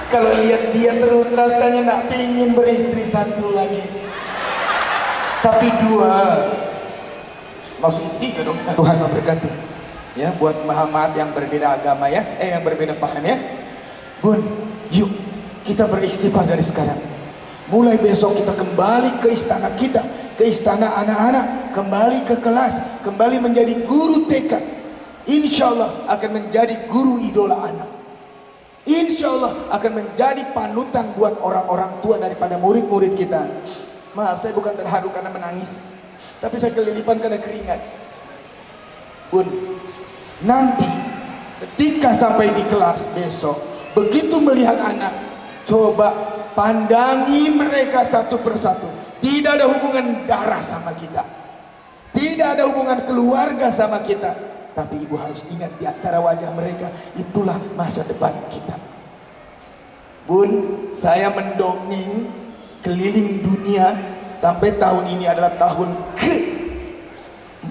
Kalau lihat dia terus rasanya nak pingin beristri satu lagi, tapi dua, maksudnya tiga dong. Tuhan memberkati ya buat Muhammad yang berbeda agama ya, yang berbeda paham ya. Bun, yuk kita beristighfar dari sekarang. Mulai besok kita kembali ke istana kita, ke istana anak-anak, kembali ke kelas, kembali menjadi guru TK. Insya Allah akan menjadi guru idola anak. Insya Allah akan menjadi panutan buat orang-orang tua daripada murid-murid kita. Maaf, saya bukan terharu karena menangis, tapi saya kelilipan karena keringat. Bun, nanti ketika sampai di kelas besok, begitu melihat anak, coba pandangi mereka satu persatu. Tidak ada hubungan darah sama kita, tidak ada hubungan keluarga sama kita. Tapi ibu harus ingat, di antara wajah mereka itulah masa depan kita. Bun, saya mendongeng keliling dunia sampai tahun ini adalah tahun ke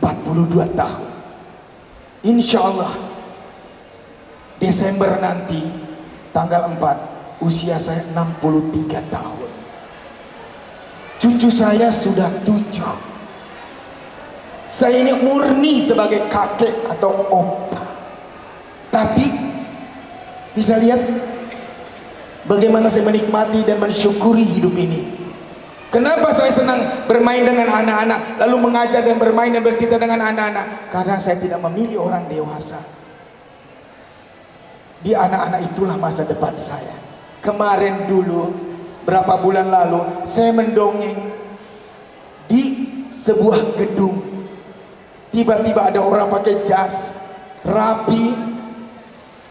42 tahun. Insya Allah Desember nanti tanggal 4 usia saya 63 tahun. Cucu saya sudah 7. Saya ini murni sebagai kakek atau opa. Tapi bisa lihat bagaimana saya menikmati dan mensyukuri hidup ini. Kenapa saya senang bermain dengan anak-anak, lalu mengajar dan bermain dan bercerita dengan anak-anak? Karena saya tidak memilih orang dewasa. Di anak-anak itulah masa depan saya. Kemarin dulu, berapa bulan lalu, saya mendongeng di sebuah gedung. Tiba-tiba ada orang pakai jas rapi,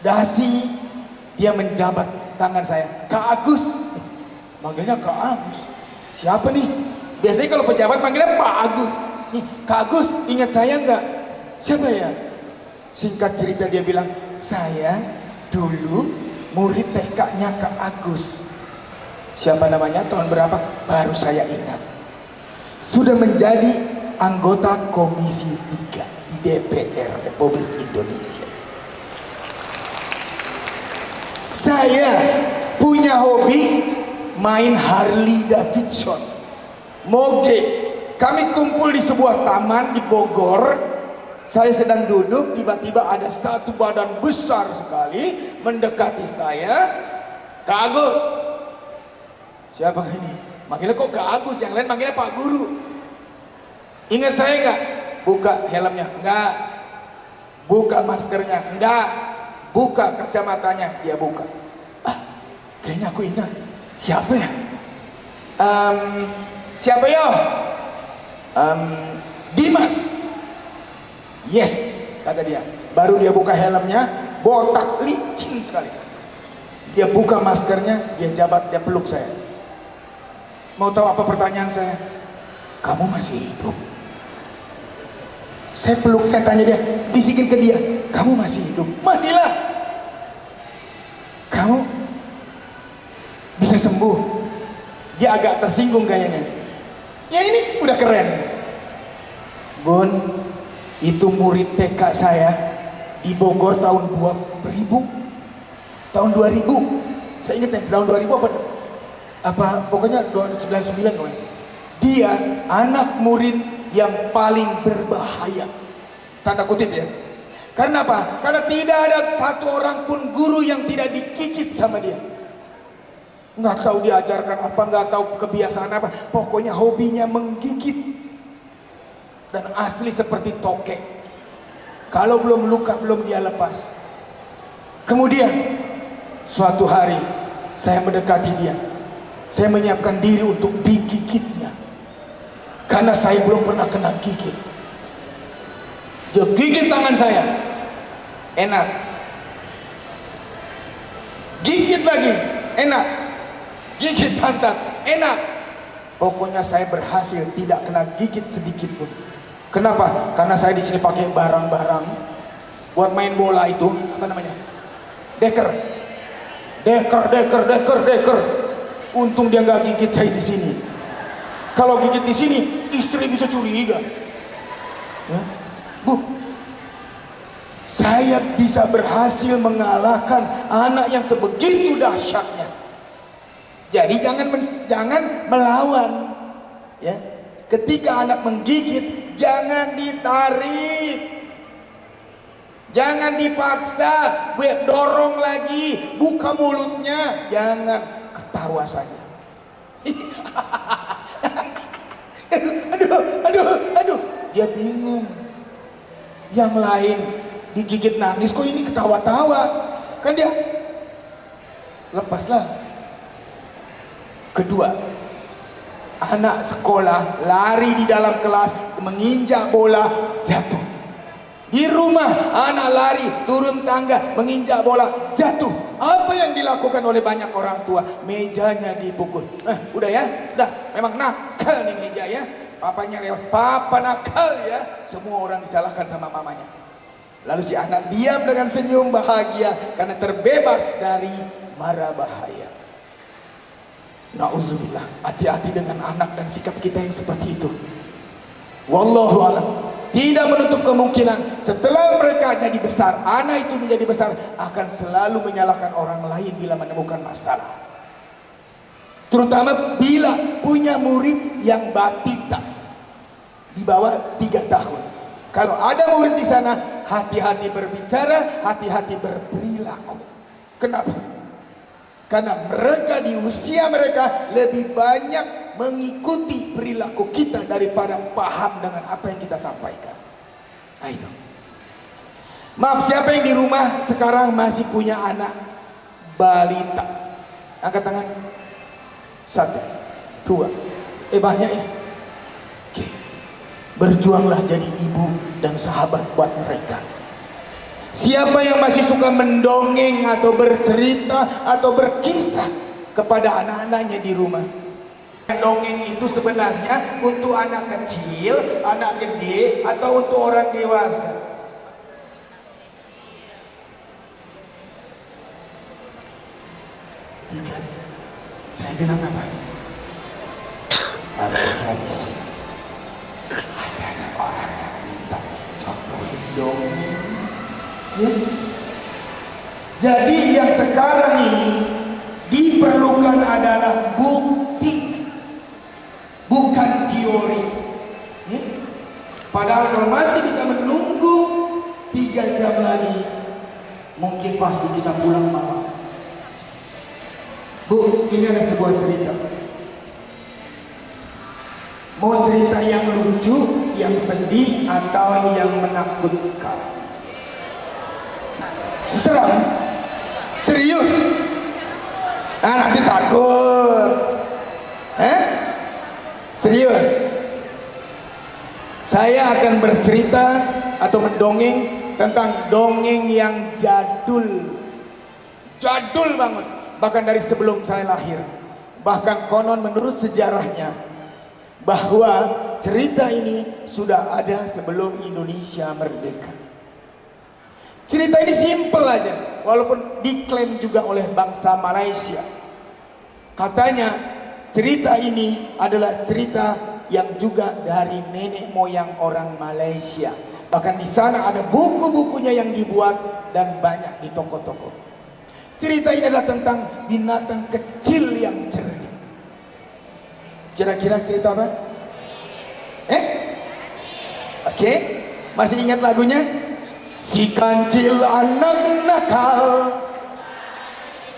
dasi, dia menjabat tangan saya. Kak Agus, manggilnya Kak Agus. Siapa nih? Biasanya kalau pejabat manggilnya Pak Agus. Nih, Kak Agus, ingat saya enggak? Siapa ya? Singkat cerita dia bilang, saya dulu murid TK-nya Kak Agus. Siapa namanya? Tahun berapa? Baru saya ingat. Sudah menjadi anggota Komisi 3 di DPR Republik Indonesia. Saya punya hobi main Harley Davidson, moge. Kami kumpul di sebuah taman di Bogor. Saya sedang duduk, tiba-tiba ada satu badan besar sekali mendekati saya. Kak Agus. Siapa ini? Manggilnya kok Kak Agus, yang lain manggilnya Pak Guru. Ingat saya enggak? Buka helmnya, enggak. Buka maskernya, enggak. Buka kacamatanya, dia buka. Kayaknya aku ingat. Siapa ya? Siapa ya? Dimas. Yes, kata dia. Baru dia buka helmnya, botak licin sekali. Dia buka maskernya, dia jabat, dia peluk saya. Mau tahu apa pertanyaan saya? Kamu masih hidup? Saya peluk, saya tanya dia, bisikin ke dia, kamu masih hidup? Masih lah. Kamu bisa sembuh? Dia agak tersinggung kayaknya. Ya ini udah keren. Bun, itu murid TK saya di Bogor tahun 2000. Tahun 2000. Saya ingat ya, tahun 2000 apa pokoknya 99. Dia anak murid yang paling berbahaya, tanda kutip ya. Karena apa? Karena tidak ada satu orang pun guru yang tidak digigit sama dia. Nggak tahu diajarkan apa, nggak tahu kebiasaan apa, pokoknya hobinya menggigit. Dan asli seperti tokek, kalau belum luka belum dia lepas. Kemudian suatu hari saya mendekati dia, saya menyiapkan diri untuk digigitnya. Karena saya belum pernah kena gigit. Dia gigit tangan saya, enak. Gigit lagi, enak. Gigit pantat, enak. Pokoknya saya berhasil tidak kena gigit sedikit pun. Kenapa? Karena saya di sini pakai barang-barang buat main bola itu, apa namanya? Deker. Untung dia nggak gigit saya di sini. Kalau gigit di sini, istri bisa curiga. Ya? Bu, saya bisa berhasil mengalahkan anak yang sebegitu dahsyatnya. Jadi jangan melawan, ya. Ketika anak menggigit, jangan ditarik, jangan dipaksa, dorong lagi, buka mulutnya, jangan, ketawa saja. aduh, dia bingung. Yang lain digigit nangis, kok ini ketawa-tawa, kan dia lepaslah. Kedua, anak sekolah lari di dalam kelas, menginjak bola, jatuh. Di rumah anak lari turun tangga, menginjak bola, jatuh. Apa yang dilakukan oleh banyak orang tua? Mejanya dipukul. Udah ya, udah, memang nakal nih meja ya. Papanya lewat, papa nakal ya. Semua orang disalahkan sama mamanya. Lalu si anak diam dengan senyum bahagia karena terbebas dari mara bahaya. Na'udzubillah, hati-hati dengan anak dan sikap kita yang seperti itu. Wallahu a'lam. Tidak menutup kemungkinan setelah mereka jadi besar, anak itu menjadi besar, akan selalu menyalahkan orang lain bila menemukan masalah. Terutama bila punya murid yang batita di bawah 3 tahun. Kalau ada murid di sana, hati-hati berbicara, hati-hati berperilaku. Kenapa? Karena mereka di usia mereka lebih banyak mengikuti perilaku kita daripada paham dengan apa yang kita sampaikan. Nah itu. Maaf, siapa yang di rumah sekarang masih punya anak balita? Angkat tangan. 1, 2. Banyak ya. Oke. Berjuanglah jadi ibu dan sahabat buat mereka. Siapa yang masih suka mendongeng atau bercerita atau berkisah kepada anak-anaknya di rumah? Dongeng itu sebenarnya untuk anak kecil, anak gede, atau untuk orang dewasa? Tiga. Saya bilang apa? Harusnya di sini ada seorang yang minta contohin dongeng. Ya. Jadi yang sekarang ini diperlukan adalah bukti, bukan teori. Ya. Padahal kalau masih bisa menunggu 3 jam lagi, mungkin pasti kita pulang malam. Bu, ini ada sebuah cerita. Mau cerita yang lucu, yang sedih, atau yang menakutkan? Serem? Serius? Nanti takut. Serius? Saya akan bercerita atau mendongeng tentang dongeng yang jadul. Jadul banget. Bahkan dari sebelum saya lahir. Bahkan konon menurut sejarahnya, bahwa cerita ini sudah ada sebelum Indonesia merdeka. Cerita ini simpel aja, walaupun diklaim juga oleh bangsa Malaysia. Katanya cerita ini adalah cerita yang juga dari nenek moyang orang Malaysia. Bahkan di sana ada buku-bukunya yang dibuat dan banyak di toko-toko. Cerita ini adalah tentang binatang kecil yang cerdik. Kira-kira cerita apa? Oke, masih ingat lagunya? Si kancil anak nakal.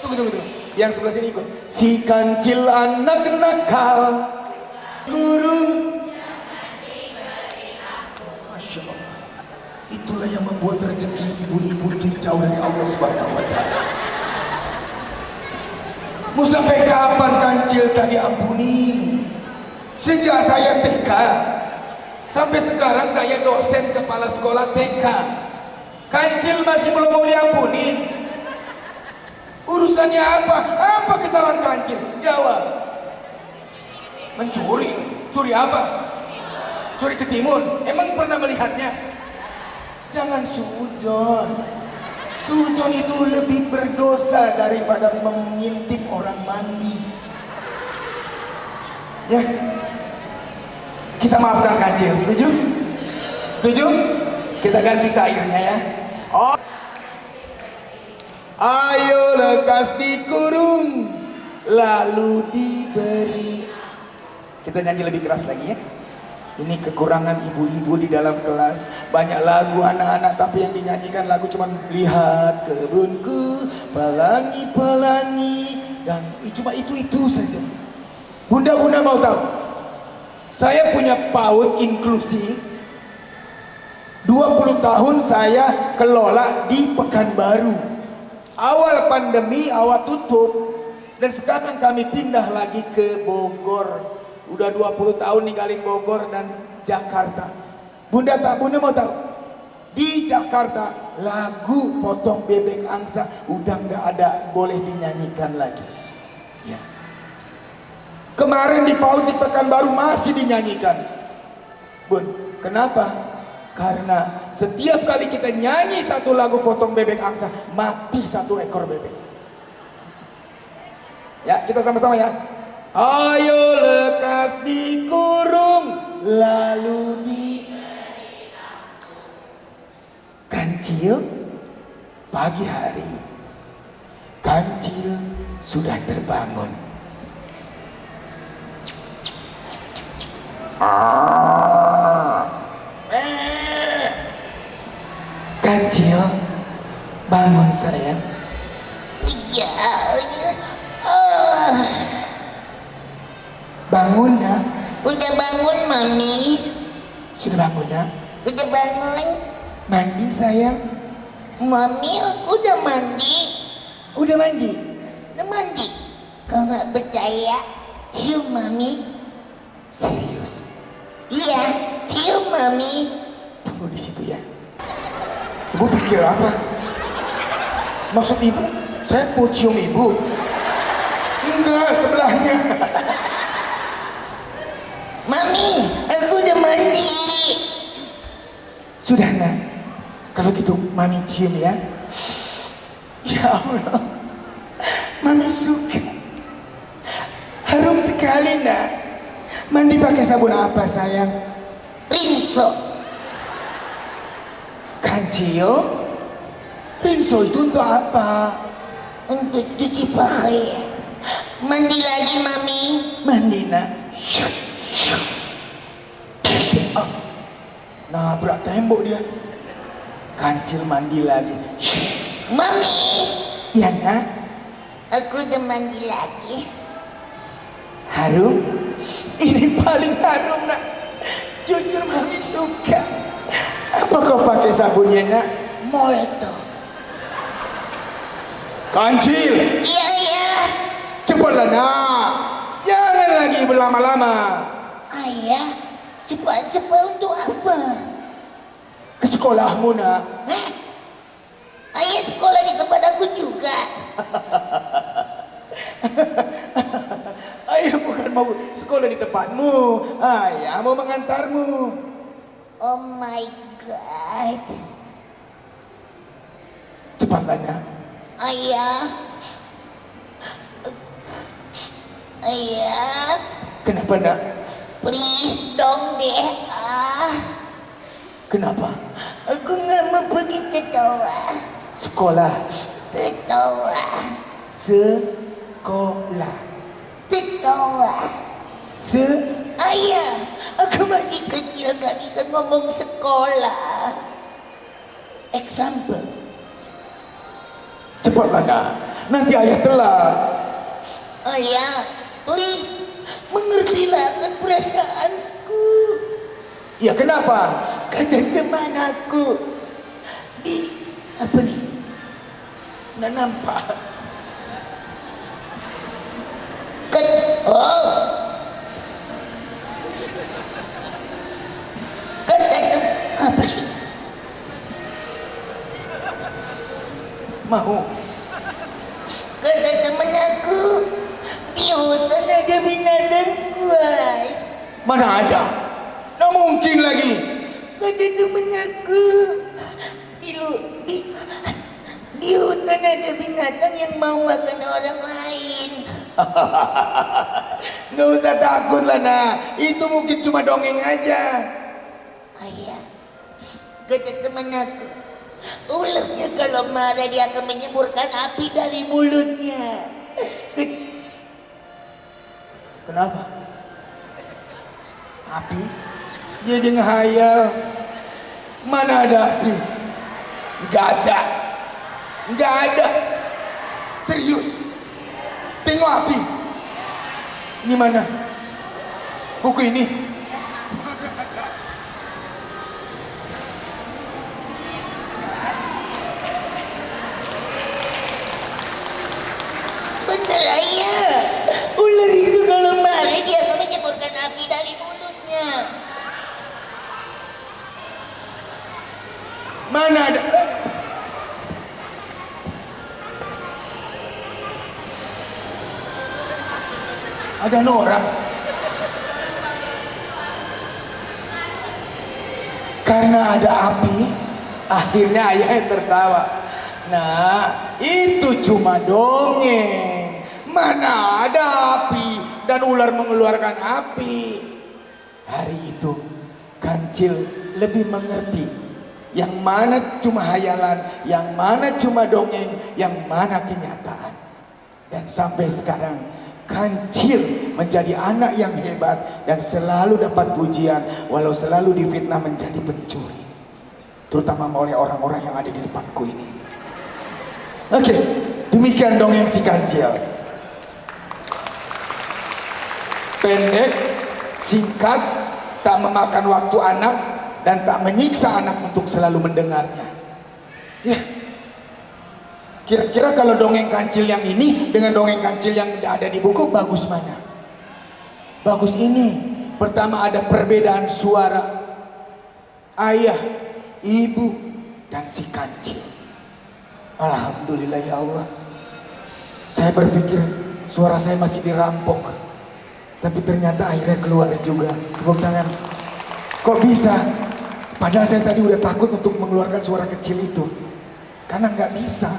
Tunggu. Yang sebelah sini ikut. Si kancil anak nakal, guru. Masya Allah. Itulah yang membuat rezeki ibu-ibu itu jauh dari Allah Subhanahu wa Ta'ala. Mau sampai kapan kancil tadi ampuni? Sejak saya TK sampai sekarang saya dosen kepala sekolah TK. Kancil masih belum mau diampuni. Urusannya apa? Apa kesalahan kancil? Jawab. Mencuri. Curi apa? Curi ketimun. Emang pernah melihatnya? Jangan suudzon. Suudzon itu lebih berdosa daripada mengintip orang mandi. Ya. Kita maafkan kancil. Setuju? Setuju? Kita ganti sairnya ya. Oh. Ayo lekas dikurung, lalu diberi. Kita nyanyi lebih keras lagi ya. Ini kekurangan ibu-ibu di dalam kelas. Banyak lagu anak-anak tapi yang dinyanyikan lagu cuman lihat kebunku, pelangi-pelangi, dan cuma itu saja. Bunda-bunda mau tahu? Saya punya PAUD inklusi. 20 tahun saya kelola di Pekanbaru. Awal pandemi, awal tutup, dan sekarang kami pindah lagi ke Bogor. Udah 20 tahun ninggalin Bogor dan Jakarta. Bunda mau tahu? Di Jakarta lagu Potong Bebek Angsa udah nggak ada boleh dinyanyikan lagi. Ya. Kemarin di PAUD di Pekanbaru masih dinyanyikan. Bun, kenapa? Karena setiap kali kita nyanyi satu lagu Potong Bebek Angsa, mati satu ekor bebek. Ya, kita sama-sama ya. Ayo lekas dikurung, lalu Kancil, pagi hari. Kancil sudah terbangun. Kancil, bangun sayang. Iya. Bangun nak. Udah bangun mami. Sudah bangun nak. Udah bangun. Mandi sayang. Mami aku udah mandi. Udah mandi. Udah mandi. Kau nggak percaya? Cium mami. Serius? Iya, cium mami. Tunggu di situ ya. Ibu pikir apa? Maksud ibu, saya mau cium ibu? Enggak, sebelahnya. Mami, aku udah mandi. Sudah nak. Kalau gitu mami cium ya. Ya Allah, mami suka. Harum sekali nak. Mandi pakai sabun apa sayang? Rinso. Kancil? Rinso itu untuk apa? Untuk cuci pakaian. Mandi lagi mami. Mandi nak. Oh, nabrak tembok dia. Kancil mandi lagi. Mami, Iya nak. aku udah mandi lagi. Harum? Ini paling harum nak. Jujur mami suka. Apa kau pakai sabunnya nak? Molto. Kancil, Iya, iya. cepatlah nak. Jangan lagi berlama-lama. Ayah, cepat-cepat untuk apa? Ke sekolahmu nak. Hah? Ayah sekolah di tempat aku juga. Ayah bukan mau sekolah di tempatmu. Ayah mau mengantarmu. Oh my god. Cepatlah nak. Ayah. Ayah, Kenapa nak? please dong deh. Kenapa? Aku nggak mau pergi ke Toa. Sekolah. Ke Toa. Sekolah. Ke Toa. Se Ayah, aku masih kecil gak bisa ngomong sekolah. Example. Cepatlah nak. Nanti ayah telat. Ayah, please mengertilah akan perasaanku. Ya kenapa? Kata teman aku di apa nih? Nggak nampak. Oh, apa sih? Mau? Kata teman aku di hutan ada binatang buas. Mana ada? Nggak mungkin lagi. Kata teman aku di hutan ada binatang yang mau makan orang lain. Nggak usah takut lah nak. Itu mungkin cuma dongeng aja. Ayah, kata teman aku Ularnya kalau marah dia akan menyemburkan api dari mulutnya. Kenapa? Api? Jadi ngehayal. Mana ada api? Nggak ada. Nggak ada. Serius. Tengok api. Ini mana? Buku ini. Bener ya. Ular itu kalau marah dia akan menyemburkan api dari mulutnya. Mana ada? Ada Nora. Karena ada api, akhirnya ayahnya tertawa. Nah, itu cuma dongeng. Mana ada api dan ular mengeluarkan api. Hari itu Kancil lebih mengerti yang mana cuma hayalan, yang mana cuma dongeng, yang mana kenyataan. Dan sampai sekarang Kancil menjadi anak yang hebat dan selalu dapat pujian walau selalu difitnah menjadi pencuri, terutama oleh orang-orang yang ada di depanku ini. Oke, demikian dongeng si Kancil. Pendek, singkat, tak memakan waktu anak dan tak menyiksa anak untuk selalu mendengarnya. Ya. Kira-kira kalau dongeng Kancil yang ini dengan dongeng Kancil yang ada di buku, bagus mana? Bagus ini. Pertama ada perbedaan suara ayah, ibu, dan si Kancil. Alhamdulillah ya Allah. Saya berpikir suara saya masih dirampok, tapi ternyata akhirnya keluar juga. Tepuk tangan. Kok bisa? Padahal saya tadi udah takut untuk mengeluarkan suara kecil itu, karena nggak bisa.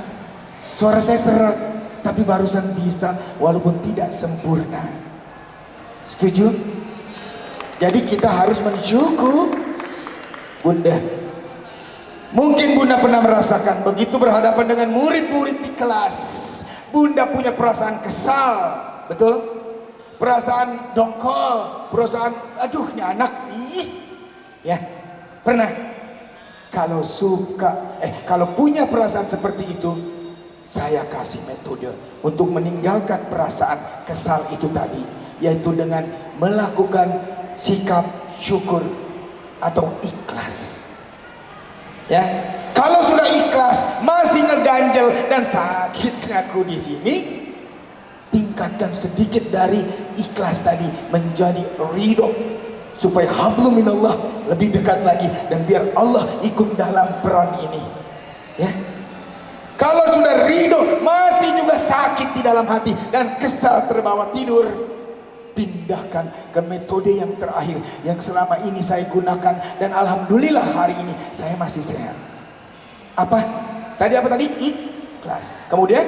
Suara saya serak, tapi barusan bisa walaupun tidak sempurna. Setuju? Jadi kita harus mensyukur. Bunda, mungkin Bunda pernah merasakan begitu berhadapan dengan murid-murid di kelas, Bunda punya perasaan kesal, betul? Perasaan dongkol, perasaan aduh ini anak, ya pernah? Kalau kalau punya perasaan seperti itu, saya kasih metode untuk meninggalkan perasaan kesal itu tadi, yaitu dengan melakukan sikap syukur atau ikhlas. Ya, kalau sudah ikhlas masih ngeganjel dan sakitnya aku di sini, tingkatkan sedikit dari ikhlas tadi menjadi ridho, supaya hablum minallah lebih dekat lagi dan biar Allah ikut dalam peran ini. Ya. Kalau sudah ridho masih juga sakit di dalam hati dan kesal terbawa tidur, pindahkan ke metode yang terakhir yang selama ini saya gunakan dan alhamdulillah hari ini saya masih sehat. Apa? Tadi apa tadi? Ikhlas. Kemudian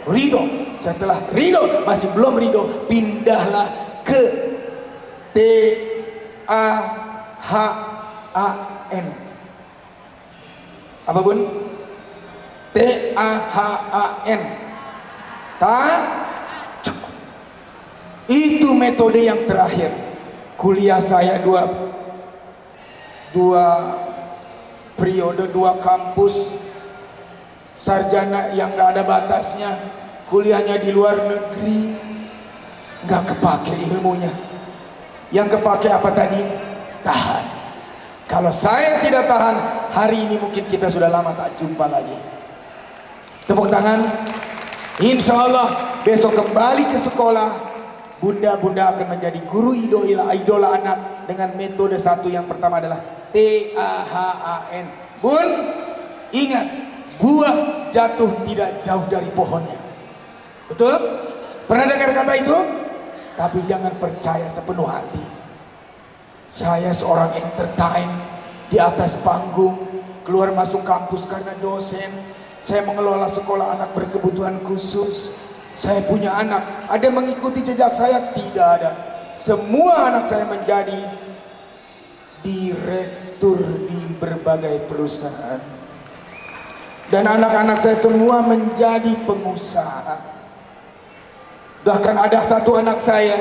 ridho. Setelah ridho masih belum ridho, pindahlah ke TAHAN. Apa Bun? TAHAN. Cukup. Itu metode yang terakhir. Kuliah saya dua periode, 2 kampus, sarjana yang gak ada batasnya, kuliahnya di luar negeri, gak kepake ilmunya. Yang kepake apa tadi? Tahan. Kalau saya tidak tahan, hari ini mungkin kita sudah lama tak jumpa lagi. Tepuk tangan. Insya Allah besok kembali ke sekolah, Bunda akan menjadi guru idola anak dengan metode satu. Yang pertama adalah TAHAN. Bun, ingat, buah jatuh tidak jauh dari pohonnya. Betul? Pernah dengar kata itu? Tapi jangan percaya sepenuh hati. Saya seorang entertain di atas panggung, keluar masuk kampus karena dosen. Saya mengelola sekolah anak berkebutuhan khusus. Saya punya anak, ada mengikuti jejak saya? Tidak ada. Semua anak saya menjadi direktur di berbagai perusahaan. Dan anak-anak saya semua menjadi pengusaha. Bahkan ada satu anak saya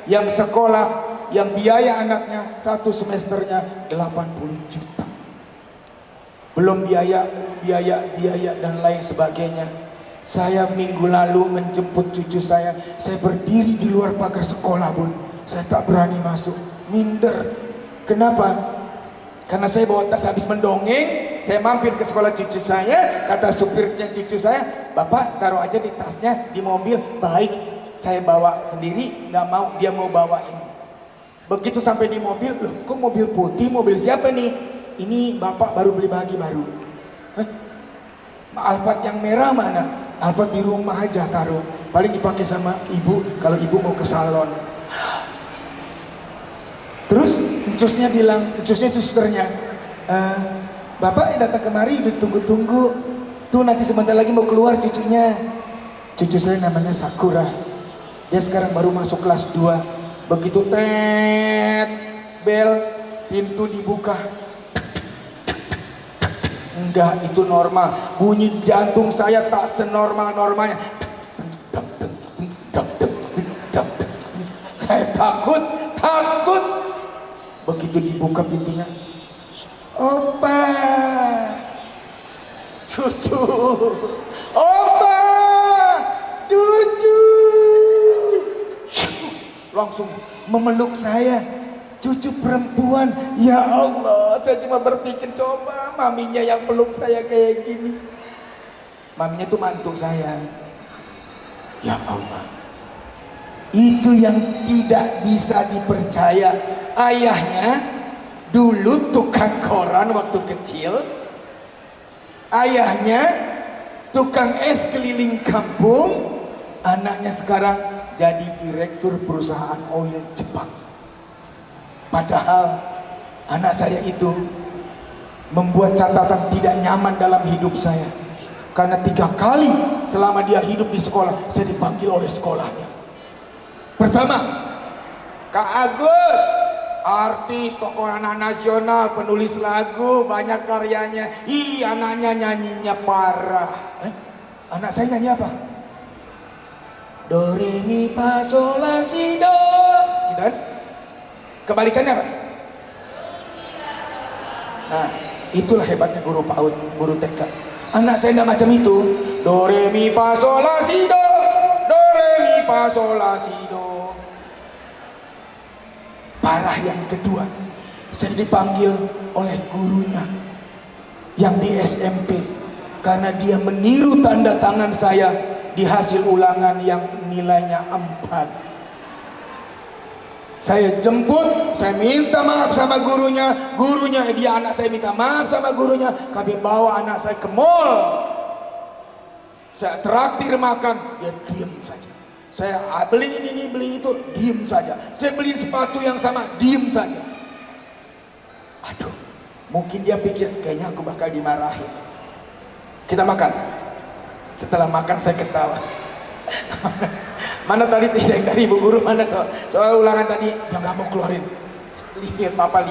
yang sekolah, yang biaya anaknya satu semesternya 80 juta. Belum biaya dan lain sebagainya. Saya minggu lalu menjemput cucu saya berdiri di luar pagar sekolah, Bun. Saya tak berani masuk, minder. Kenapa? Karena saya bawa tas habis mendongeng, saya mampir ke sekolah cucu saya, kata supirnya cucu saya, "Bapak taruh aja di tasnya di mobil." Baik, saya bawa sendiri, nggak mau, dia mau bawain. Begitu sampai di mobil, loh kok mobil putih, mobil siapa nih? Ini bapak baru beli bagi baru. Hah? Alphard yang merah mana? Alphard di rumah aja taruh, paling dipakai sama ibu kalau ibu mau ke salon. Terus encusnya bilang, encusnya susternya, "Bapak yang datang kemari udah tunggu-tunggu, tuh nanti sebentar lagi mau keluar cucunya." Cucu saya namanya Sakura, dia sekarang baru masuk kelas 2. Begitu tet bel, pintu dibuka, enggak, itu normal. Bunyi jantung saya tak senormal-normalnya. Saya takut. Begitu dibuka pintunya, "Opa, cucu, opa, cucu." Langsung memeluk saya, cucu perempuan. Ya Allah, saya cuma berpikir, coba maminya yang peluk saya kayak gini. Maminya tuh mantu saya. Ya Allah, itu yang tidak bisa dipercaya. Ayahnya dulu tukang koran waktu kecil, ayahnya tukang es keliling kampung, anaknya sekarang jadi direktur perusahaan oil Jepang. Padahal anak saya itu membuat catatan tidak nyaman dalam hidup saya, karena 3 kali selama dia hidup di sekolah saya dipanggil oleh sekolahnya. Pertama, "Kak Agus, artis, tokoh anak nasional, penulis lagu, banyak karyanya. Ih, anaknya nyanyinya parah." Anak saya nyanyi apa? Do re mi fa sol la si do, gitu kan? Kebalikannya apa? Nah, itulah hebatnya guru PAUD, guru TK. Anak saya tidak macam itu. Do re mi fa sol la si do, do re mi fa sol la si do. Parah yang kedua, saya dipanggil oleh gurunya yang di SMP karena dia meniru tanda tangan saya di hasil ulangan yang nilainya 4. Saya jemput, saya minta maaf sama gurunya, dia anak saya minta maaf sama gurunya, kami bawa anak saya ke mall. Saya traktir makan, dia diam saja. Saya beli ini, beli itu, diem saja. Saya beliin sepatu yang sama, diem saja. Aduh, mungkin dia pikir kayaknya aku bakal dimarahin. Kita makan. Setelah makan saya ketawa. Mana tadi yang dari ibu guru, mana soal ulangan tadi? Dia nggak mau keluarin. Lihat papa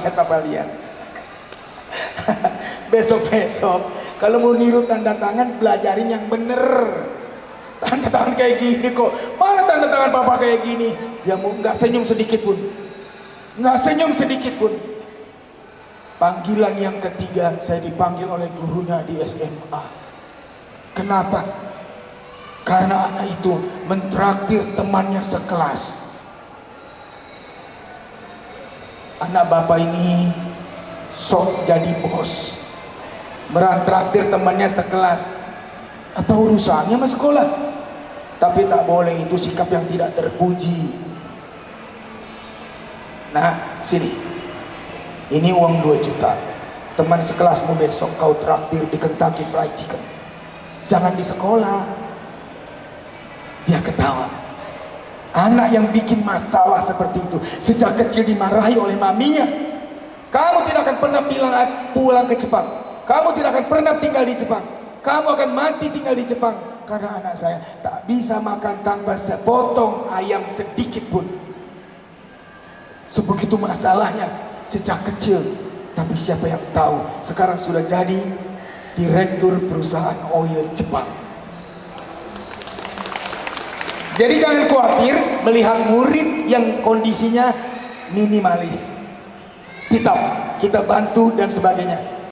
lihat. Besok kalau mau niru tanda tangan, belajarin yang bener. Tanda tangan kayak gini kok, mana tanda tangan papa kayak gini? Dia mau nggak senyum sedikit pun, Panggilan yang ketiga, saya dipanggil oleh gurunya di SMA. Kenapa? Karena anak itu mentraktir temannya sekelas. Anak bapak ini sok jadi bos, merantraktir temannya sekelas. Apa urusannya sama sekolah? Tapi tak boleh, itu sikap yang tidak terpuji. Nah, sini. Ini uang 2 juta. Teman sekelasmu besok kau traktir di Kentucky Fried Chicken. Jangan di sekolah. Dia ketawa. Anak yang bikin masalah seperti itu sejak kecil dimarahi oleh maminya. Kamu tidak akan pernah pulang ke Jepang. Kamu tidak akan pernah tinggal di Jepang. Kamu akan mati tinggal di Jepang. Karena anak saya tak bisa makan tanpa sepotong ayam sedikit pun. Sebegitu masalahnya sejak kecil. Tapi siapa yang tahu sekarang sudah jadi direktur perusahaan oil Jepang. Jadi jangan khawatir melihat murid yang kondisinya minimalis, hitam, kita bantu dan sebagainya.